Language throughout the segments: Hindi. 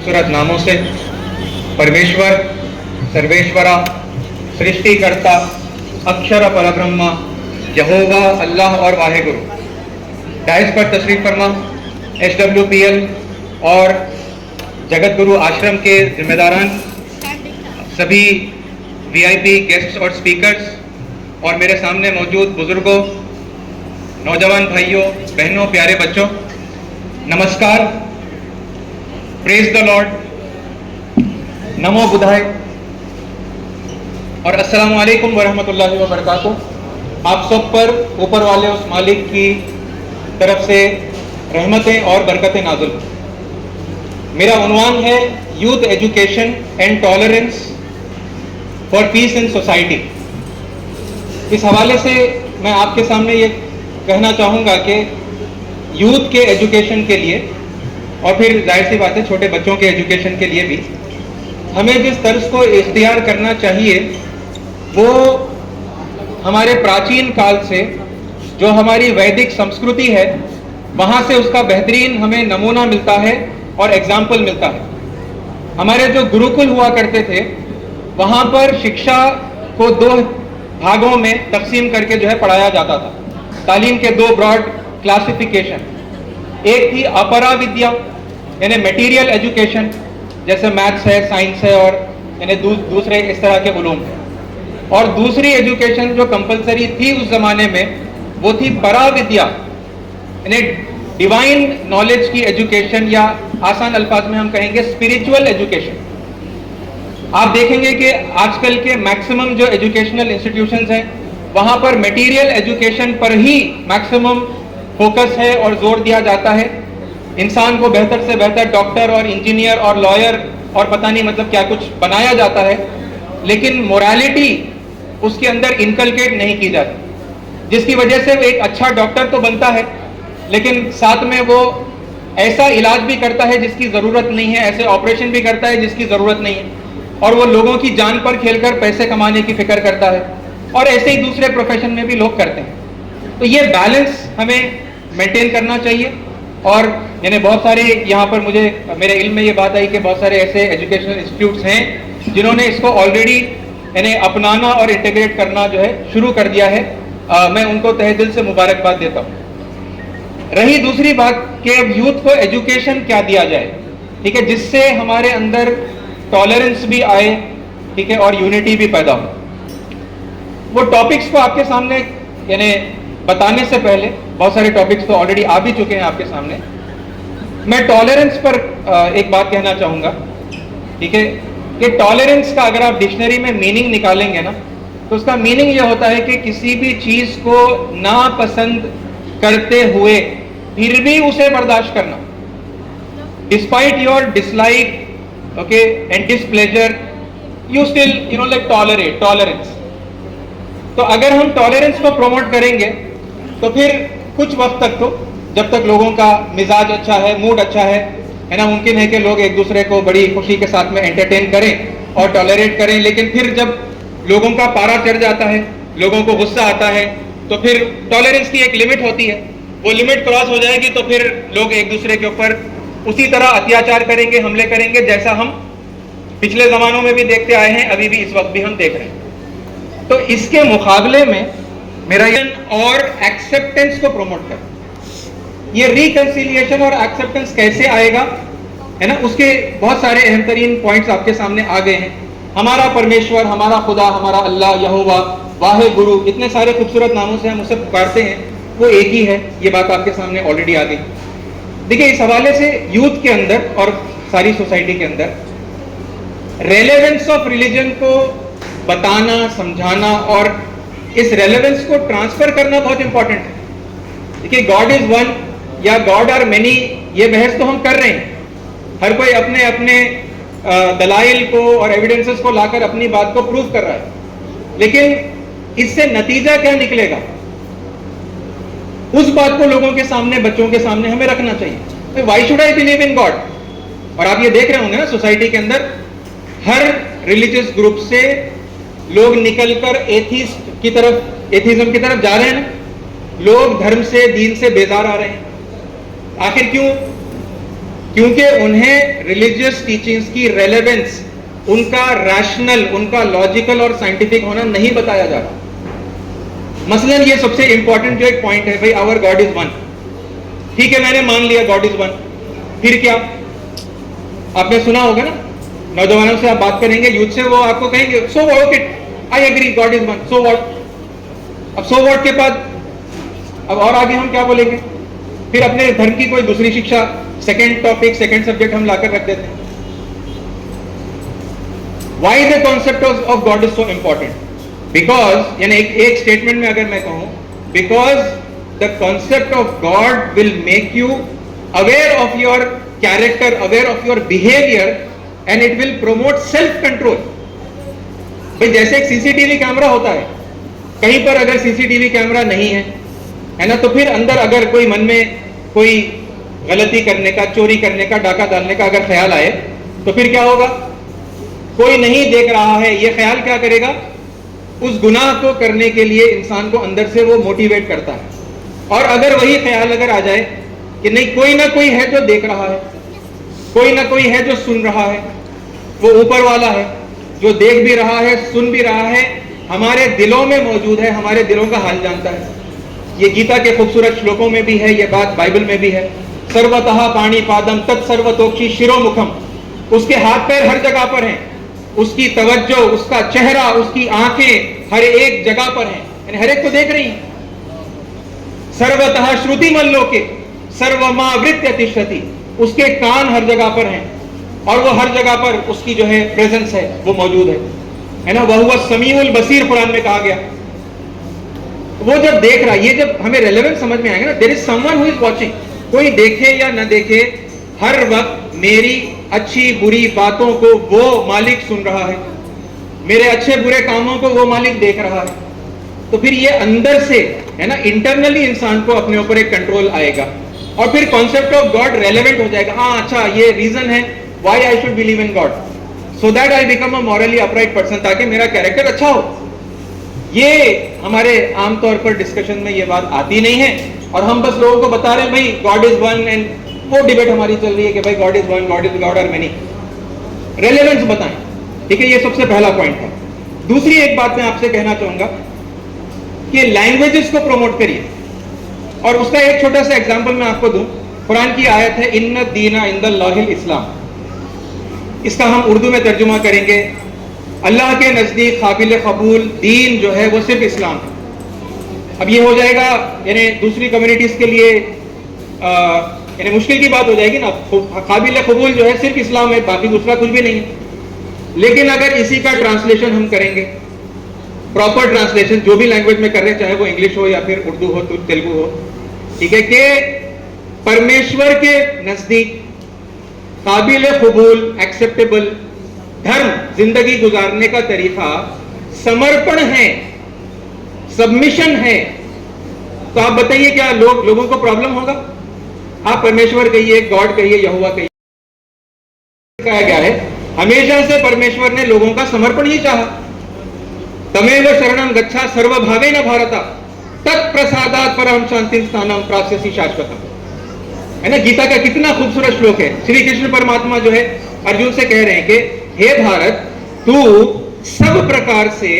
खूबसूरत नामों से परमेश्वर, सर्वेश्वरा, सृष्टिकर्ता, अक्षर परब्रह्मा, यहोवा, अल्लाह और वाहेगुरु। डाइस पर तशरीफ फरमा SWPL और जगत गुरु आश्रम के जिम्मेदारान, सभी VIP गेस्ट्स और स्पीकर्स और मेरे सामने मौजूद बुजुर्गों, नौजवान भाइयों, बहनों, प्यारे बच्चों, नमस्कार। प्रेज द लॉर्ड, नमो बुधाय और अस्सलाम वालेकुम वरहमतुल्लाहि व बरकातुहू। आप सब पर ऊपर वाले उस मालिक की तरफ से रहमतें और बरकतें नाज़िल। मेरा उन्वान है youth education and tolerance for piece in society. इस हवाले से मैं आपके सामने ये कहना चाहूँगा कि यूथ के एजुकेशन के लिए और फिर जाहिर सी बात है छोटे बच्चों के एजुकेशन के लिए भी हमें जिस तर्ज को इख्तियार करना चाहिए वो हमारे प्राचीन काल से जो हमारी वैदिक संस्कृति है वहाँ से उसका बेहतरीन हमें नमूना मिलता है और एग्जाम्पल मिलता है। हमारे जो गुरुकुल हुआ करते थे वहाँ पर शिक्षा को 2 भागों में तकसीम करके जो है पढ़ाया जाता था। तालीम के 2 ब्रॉड क्लासिफिकेशन, एक थी अपरा विद्या यानी मटेरियल एजुकेशन, जैसे मैथ्स है, साइंस है और यानी दूसरे इस तरह के उलूम है, और दूसरी एजुकेशन जो कंपलसरी थी उस जमाने में वो थी परा विद्या यानी डिवाइन नॉलेज की एजुकेशन, या आसान अल्फाज में हम कहेंगे स्पिरिचुअल एजुकेशन। आप देखेंगे कि आजकल के मैक्सिमम जो एजुकेशनल इंस्टीट्यूशंस हैं वहाँ पर मटेरियल एजुकेशन पर ही मैक्सिमम फोकस है और जोर दिया जाता है। इंसान को बेहतर से बेहतर डॉक्टर और इंजीनियर और लॉयर और पता नहीं मतलब क्या कुछ बनाया जाता है, लेकिन मोरालिटी उसके अंदर इनकलकेट नहीं की जाती, जिसकी वजह से वो एक अच्छा डॉक्टर तो बनता है लेकिन साथ में वो ऐसा इलाज भी करता है जिसकी ज़रूरत नहीं है, ऐसे ऑपरेशन भी करता है जिसकी ज़रूरत नहीं है, और वो लोगों की जान पर खेलकर पैसे कमाने की फिक्र करता है, और ऐसे ही दूसरे प्रोफेशन में भी लोग करते हैं। तो ये बैलेंस हमें मेंटेन करना चाहिए। और यानी बहुत सारे यहाँ पर मुझे मेरे इल्म में ये बात आई कि बहुत सारे ऐसे एजुकेशनल इंस्टीट्यूट्स हैं जिन्होंने इसको ऑलरेडी यानी अपनाना और इंटीग्रेट करना जो है शुरू कर दिया है। मैं उनको तहे दिल से मुबारकबाद देता हूँ। रही दूसरी बात कि अब यूथ को एजुकेशन क्या दिया जाए, ठीक है, जिससे हमारे अंदर टॉलरेंस भी आए, ठीक है, और यूनिटी भी पैदा हो। वो टॉपिक्स को आपके सामने यानी बताने से पहले बहुत सारे टॉपिक्स तो ऑलरेडी आ भी चुके हैं आपके सामने। मैं टॉलरेंस पर एक बात कहना चाहूँगा, ठीक है, कि टॉलरेंस का अगर आप डिक्शनरी में मीनिंग निकालेंगे ना तो उसका मीनिंग ये होता है कि किसी भी चीज़ को नापसंद करते हुए फिर भी उसे बर्दाश्त करना, despite your dislike, okay, and displeasure, you still like tolerance. तो अगर हम टॉलरेंस को प्रमोट करेंगे तो फिर कुछ वक्त तक तो जब तक लोगों का मिजाज अच्छा है, मूड अच्छा है ना, मुमकिन है कि लोग एक दूसरे को बड़ी खुशी के साथ में एंटरटेन करें और टॉलरेट करें, लेकिन फिर जब लोगों का पारा चढ़ जाता है, लोगों को गुस्सा आता है, तो फिर टॉलरेंस की एक लिमिट होती है, वो लिमिट क्रॉस हो जाएगी तो फिर लोग एक दूसरे के ऊपर उसी तरह अत्याचार करेंगे, हमले करेंगे, जैसा हम पिछले ज़मानों में भी देखते आए हैं, अभी भी इस वक्त भी हम देख रहे हैं। तो इसके मुकाबले में मेरा और एक्सेप्टेंस को प्रमोट कर, ये रिकंसिलिएशन और एक्सेप्टेंस कैसे आएगा, है ना, उसके बहुत सारे अहम तरीन पॉइंट्स आपके सामने आ गए हैं। हमारा परमेश्वर, हमारा खुदा, हमारा अल्लाह, यहोवा, वाहे गुरु, इतने सारे खूबसूरत नामों से हम उसे पुकारते हैं, वो एक ही है। ये बात आपके सामने ऑलरेडी आ गई। देखिए, इस हवाले से यूथ के अंदर और सारी सोसाइटी के अंदर रेलेवेंस ऑफ रिलीजन को बताना, समझाना और इस रेलेवेंस को ट्रांसफर करना बहुत इंपॉर्टेंट है। देखिए, गॉड इज वन या गॉड आर मेनी, ये बहस तो हम कर रहे हैं, हर कोई अपने अपने दलाइल को और एविडेंसेस को लाकर अपनी बात को प्रूव कर रहा है, लेकिन इससे नतीजा क्या निकलेगा उस बात को लोगों के सामने, बच्चों के सामने हमें रखना चाहिए। Why should I believe in God? और आप ये देख रहे होंगे ना सोसाइटी के अंदर हर रिलीजियस ग्रुप से लोग निकलकर एथीस्ट की तरफ, एथीज्म की तरफ जा रहे हैं ना। लोग धर्म से, दीन से बेजार आ रहे हैं। आखिर क्यों? क्योंकि उन्हें रिलीजियस टीचिंग्स की रेलेवेंस, उनका रैशनल, उनका लॉजिकल और साइंटिफिक होना नहीं बताया जा रहा। मसलन ये सबसे इंपॉर्टेंट जो एक पॉइंट है, भाई आवर गॉड इज वन। ठीक है, मैंने मान लिया गॉड इज वन, फिर क्या? आपने सुना होगा ना, नौजवानों से आप बात करेंगे, यूथ से, वो आपको कहेंगे so what, I agree god is one, so what. अब सो व्हाट के बाद अब और आगे हम क्या बोलेंगे? फिर अपने धर्म की कोई दूसरी शिक्षा, सेकंड टॉपिक, सेकंड सब्जेक्ट हम लाकर रख देते हैं। Why the concept of God is so important? Because, यानी एक स्टेटमेंट में अगर मैं कहूं, because the concept of God will make you aware of your character, aware of your behaviour, and it will promote self control. भाई जैसे एक सीसीटीवी कैमरा होता है, कहीं पर अगर सीसीटीवी कैमरा नहीं है ना, तो फिर अंदर अगर कोई मन में कोई गलती करने का, चोरी करने का, डाका डालने का अगर ख्याल आए, तो फिर क्या होगा? कोई नहीं देख रहा है, ये ख्याल क्या करेगा? उस गुनाह को करने के लिए इंसान को अंदर से वो मोटिवेट करता है। और अगर वही ख्याल अगर आ जाए कि नहीं, कोई ना कोई है जो देख रहा है, कोई ना कोई है जो सुन रहा है, वो ऊपर वाला है जो देख भी रहा है, सुन भी रहा है, हमारे दिलों में मौजूद है, हमारे दिलों का हाल जानता है। ये गीता के खूबसूरत श्लोकों में भी है, ये बात बाइबल में भी है। सर्वतः पाणी पादम तत्सर्वतोक्षी शिरोमुखम। उसके हाथ पैर हर जगह पर हैं, उसकी तवज्जो, उसका चेहरा, उसकी आंखें हर एक जगह पर हैं, यानी हर एक को देख रही हैं। सर्वतः श्रुति मल्लोके सर्वमावृत्य तिष्ठति। उसके कान हर जगह पर हैं और वो हर जगह पर उसकी जो है प्रेजेंस है, वो मौजूद है ना। वह समीउल बसीर कुरान में कहा गया। वो जब देख रहा है, ये जब हमें रेलेवेंस समझ में आएगा ना, there is someone who is watching. कोई देखे या न देखे, हर वक्त मेरी अच्छी बुरी बातों को वो मालिक सुन रहा है, मेरे अच्छे बुरे कामों को वो मालिक देख रहा है। तो फिर ये अंदर से, है ना, इंटरनली इंसान को अपने ऊपर एक कंट्रोल आएगा और फिर कॉन्सेप्ट ऑफ गॉड रेलेवेंट हो जाएगा। हाँ, अच्छा, ये रीजन है why I should believe in God, so that I become a morally upright person, ताकि मेरा कैरेक्टर अच्छा हो। ये हमारे आमतौर पर डिस्कशन में ये बात आती नहीं है और हम बस लोगों को बता रहे हैं भाई गॉड इज वन, एंड वो डिबेट हमारी चल रही है कि भाई God is one, God is God और मेनी। रेलेवेंस बताएं, ठीक है, ये सबसे पहला पॉइंट है। दूसरी एक बात मैं आपसे कहना चाहूंगा कि लैंग्वेजेस को प्रमोट करिए, और उसका एक छोटा सा एग्जांपल मैं आपको दूं। कुरान की आयत है, इन्ना दीना इंदल्लाहिल इस्लाम। इसका हम उर्दू में तर्जुमा करेंगे, अल्लाह के नजदीक काबिल कबूल दीन जो है वो सिर्फ इस्लाम है। अब ये हो जाएगा, यानी दूसरी कम्युनिटीज के लिए यानी मुश्किल की बात हो जाएगी ना। काबिल कबूल जो है सिर्फ इस्लाम है, बाकी दूसरा कुछ भी नहीं है। लेकिन अगर इसी का ट्रांसलेशन हम करेंगे, प्रॉपर ट्रांसलेशन जो भी लैंग्वेज में कर रहे हैं, चाहे वो इंग्लिश हो या फिर उर्दू हो, तेलुगु हो, ठीक है, कि परमेश्वर के नजदीक काबिल कबूल, एक्सेप्टेबल धर्म, जिंदगी गुजारने का तरीका समर्पण है, सबमिशन है। तो आप बताइए, क्या लोगों को प्रॉब्लम होगा? आप परमेश्वर कहिए, गॉड कहिए, यहोवा कहिए, कहा गया है हमेशा से परमेश्वर ने लोगों का समर्पण ही चाहा। तमेव शरणं गच्छा सर्वभावेन भारत तत्प्रसादात् परम शांतिं स्थानं प्राप्स्यसि शाश्वतम्। है ना, गीता का कितना खूबसूरत श्लोक है। श्री कृष्ण परमात्मा जो है अर्जुन से कह रहे हैं कि हे भारत, तू सब प्रकार से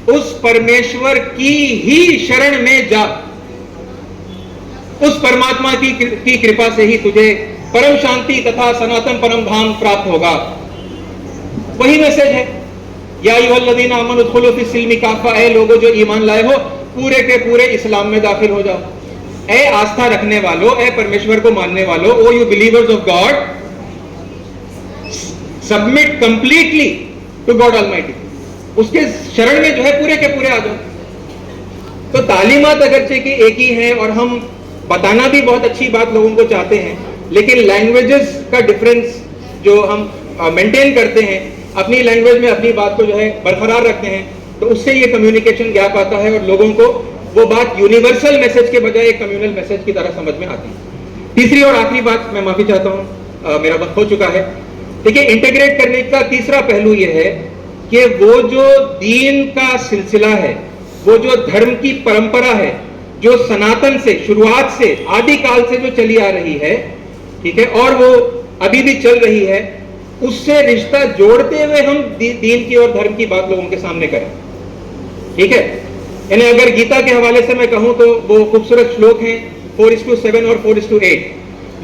उस परमेश्वर की ही शरण में जा, उस परमात्मा की कृपा से ही तुझे परम शांति तथा सनातन परम धाम प्राप्त होगा। वही मैसेज है, या अय्युहल्लज़ीना आमनू उदखुलू फिस्सिल्मि काफ़ा, ऐ लोगों जो ईमान लाए हो, पूरे के पूरे इस्लाम में दाखिल हो जाओ। ऐ आस्था रखने वालों, ऐ परमेश्वर को मानने वालों, O you believers of God, submit completely to God almighty. उसके शरण में जो है पूरे के पूरे आ जाओ। तो तालीमात अगरचे कि एक ही है और हम बताना भी बहुत अच्छी बात लोगों को चाहते हैं, लेकिन लैंग्वेजेस का डिफरेंस जो हम मेंटेन करते हैं, अपनी लैंग्वेज में अपनी बात को जो है बरकरार रखते हैं, तो उससे ये कम्युनिकेशन गैप आता है और लोगों को वो बात यूनिवर्सल मैसेज के बजाय एक कम्युनल मैसेज की तरह समझ में आती है। तीसरी और आखिरी बात, मैं माफी चाहता हूँ, मेरा वक्त हो चुका है। देखिए, इंटीग्रेट करने का तीसरा पहलू यह है कि वो जो दीन का सिलसिला है, वो जो धर्म की परंपरा है, जो सनातन से, शुरुआत से, आदिकाल से जो चली आ रही है, ठीक है, और वो अभी भी चल रही है, उससे रिश्ता जोड़ते हुए हम दीन की और धर्म की बात लोगों के सामने करें। ठीक है, यानी अगर गीता के हवाले से मैं कहूं तो वो खूबसूरत श्लोक हैं 4:7 और 4:8।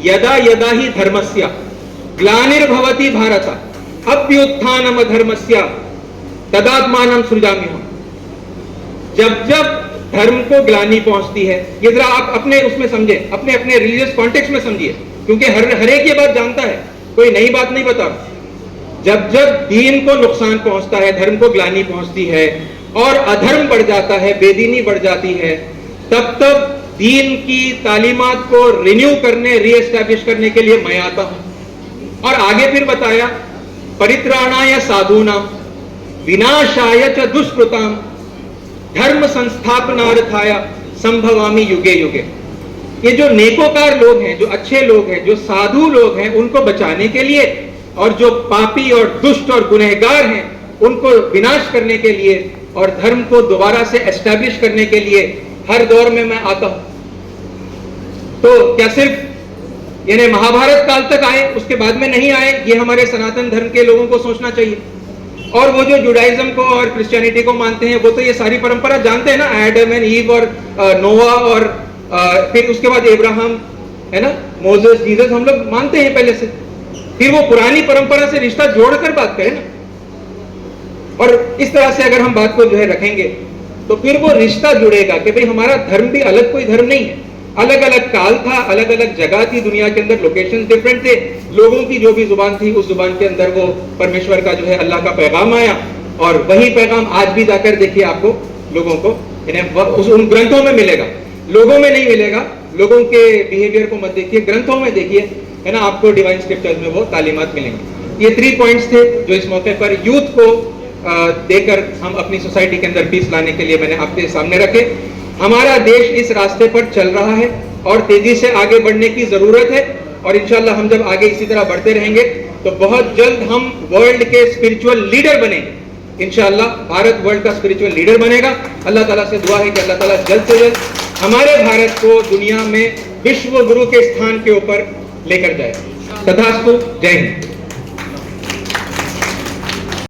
यदा यदा ही धर्मस्य ग्लानिर्भवति भारत अभ्युत्थानम अधर्मस्य तदात्मानं सृजाम्यहम्। जब जब धर्म को ग्लानि पहुंचती है, ये जरा आप अपने उसमें समझे, अपने अपने रिलीजियस कॉन्टेक्स्ट में समझिए, क्योंकि हर एक ये बात जानता है, कोई नई बात नहीं बता। जब जब दीन को नुकसान पहुंचता है, धर्म को ग्लानि पहुंचती है और अधर्म बढ़ जाता है, बेदीनी बढ़ जाती है, तब तब दीन की तालीमात को रिन्यू करने, रीएस्टैब्लिश करने के लिए मैं आता हूं। और आगे फिर बताया, परित्राणाय साधूनाम विनाशाय च दुष्कृताम धर्म संस्थापनार्थाय संभवामि युगे युगे। ये जो नेकोकार लोग हैं, जो अच्छे लोग हैं, जो साधु लोग हैं, उनको बचाने के लिए, और जो पापी और दुष्ट और गुनहगार हैं उनको विनाश करने के लिए और धर्म को दोबारा से एस्टैब्लिश करने के लिए हर दौर में मैं आता हूं। तो क्या सिर्फ यानी महाभारत काल तक आए, उसके बाद में नहीं आए, ये हमारे सनातन धर्म के लोगों को सोचना चाहिए। और वो जो जुडाइज्म को और क्रिश्चियनिटी को मानते हैं, वो तो ये सारी परंपरा जानते हैं ना, एडम एंड ईव और नोआ और फिर उसके बाद इब्राहिम, है ना, मोसेस, जीसस, हम लोग मानते हैं पहले से। फिर वो पुरानी परंपरा से रिश्ता जोड़कर बात करें ना, और इस तरह से अगर हम बात को जो है रखेंगे तो फिर वो रिश्ता जुड़ेगा कि भाई हमारा धर्म भी अलग कोई धर्म नहीं है, अलग अलग काल था, अलग अलग जगह थी दुनिया के अंदर, लोकेशन डिफरेंट थे, लोगों की जो भी जुबान थी उस जुबान के अंदर वो परमेश्वर का जो है अल्लाह का पैगाम आया, और वही पैगाम आज भी जाकर देखिए आपको लोगों को उन ग्रंथों में मिलेगा, लोगों में नहीं मिलेगा। लोगों के बिहेवियर को मत देखिए, ग्रंथों में देखिए, है ना, आपको डिवाइन स्क्रिप्चर्स में वो तालीमात मिलेंगे। ये 3 पॉइंट्स थे जो इस मौके पर यूथ को देकर हम अपनी सोसाइटी के अंदर पीस लाने के लिए मैंने आपके सामने रखे। हमारा देश इस रास्ते पर चल रहा है और तेजी से आगे बढ़ने की जरूरत है, और इंशाल्लाह हम जब आगे इसी तरह बढ़ते रहेंगे तो बहुत जल्द हम वर्ल्ड के स्पिरिचुअल लीडर बनेंगे। इंशाल्लाह भारत वर्ल्ड का स्पिरिचुअल लीडर बनेगा। अल्लाह ताला से दुआ है कि अल्लाह ताला जल्द से जल्द हमारे भारत को दुनिया में विश्व गुरु के स्थान के ऊपर लेकर जाए। तथास्तु। जय हिंद।